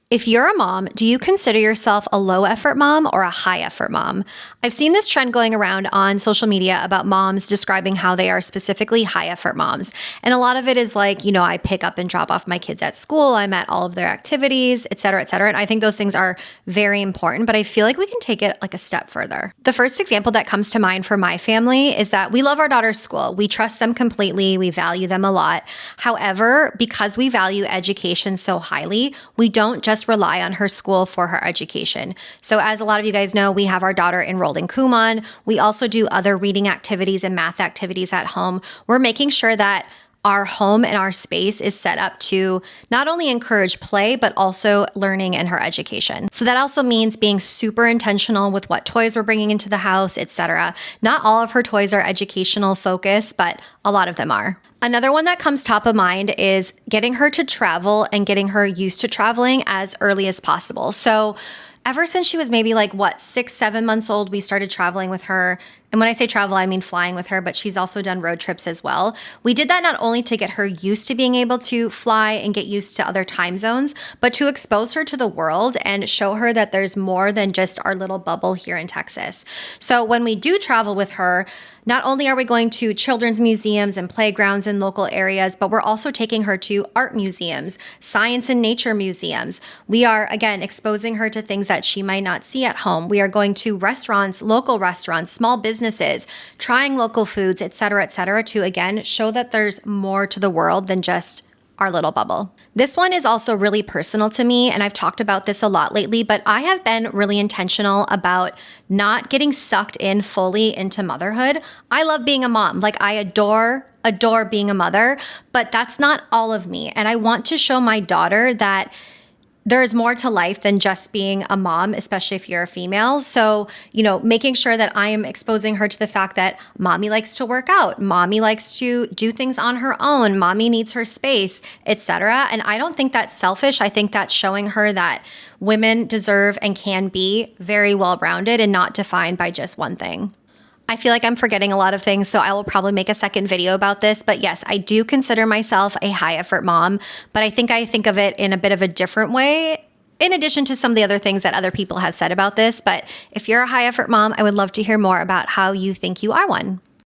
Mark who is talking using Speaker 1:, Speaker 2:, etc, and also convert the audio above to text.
Speaker 1: If you're a mom, do you consider yourself a low effort mom or a high effort mom? I've seen this trend going around on social media about moms describing how they are specifically high effort moms. And a lot of it is like, I pick up and drop off my kids at school, I'm at all of their activities, et cetera, et cetera. And I think those things are very important, but I feel like we can take it like a step further. The first example that comes to mind for my family is that we love our daughter's school. We trust them completely. We value them a lot. However, because we value education so highly, we don't just rely on her school for her education. So as a lot of you guys know, we have our daughter enrolled in Kumon. We also do other reading activities and math activities at home. We're making sure that our home and our space is set up to not only encourage play, but also learning and her education. So that also means being super intentional with what toys we're bringing into the house, etc. Not all of her toys are educational focused, but a lot of them are. Another one that comes top of mind is getting her to travel and getting her used to traveling as early as possible. So ever since she was maybe 6, 7 months old, we started traveling with her. And when I say travel, I mean flying with her, but she's also done road trips as well. We did that not only to get her used to being able to fly and get used to other time zones, but to expose her to the world and show her that there's more than just our little bubble here in Texas. So when we do travel with her, not only are we going to children's museums and playgrounds in local areas, but we're also taking her to art museums, science and nature museums. We are, again, exposing her to things that she might not see at home. We are going to restaurants, local restaurants, small businesses, trying local foods, et cetera, to, again, show that there's more to the world than just our little bubble. This one is also really personal to me, and I've talked about this a lot lately, but I have been really intentional about not getting sucked in fully into motherhood. I love being a mom. I adore being a mother, but that's not all of me. And I want to show my daughter that there is more to life than just being a mom, especially if you're a female. So, making sure that I am exposing her to the fact that mommy likes to work out, mommy likes to do things on her own, mommy needs her space, etc. And I don't think that's selfish. I think that's showing her that women deserve and can be very well-rounded and not defined by just one thing. I feel like I'm forgetting a lot of things, so I will probably make a second video about this. But yes, I do consider myself a high effort mom, but I think of it in a bit of a different way, in addition to some of the other things that other people have said about this. But if you're a high effort mom, I would love to hear more about how you think you are one.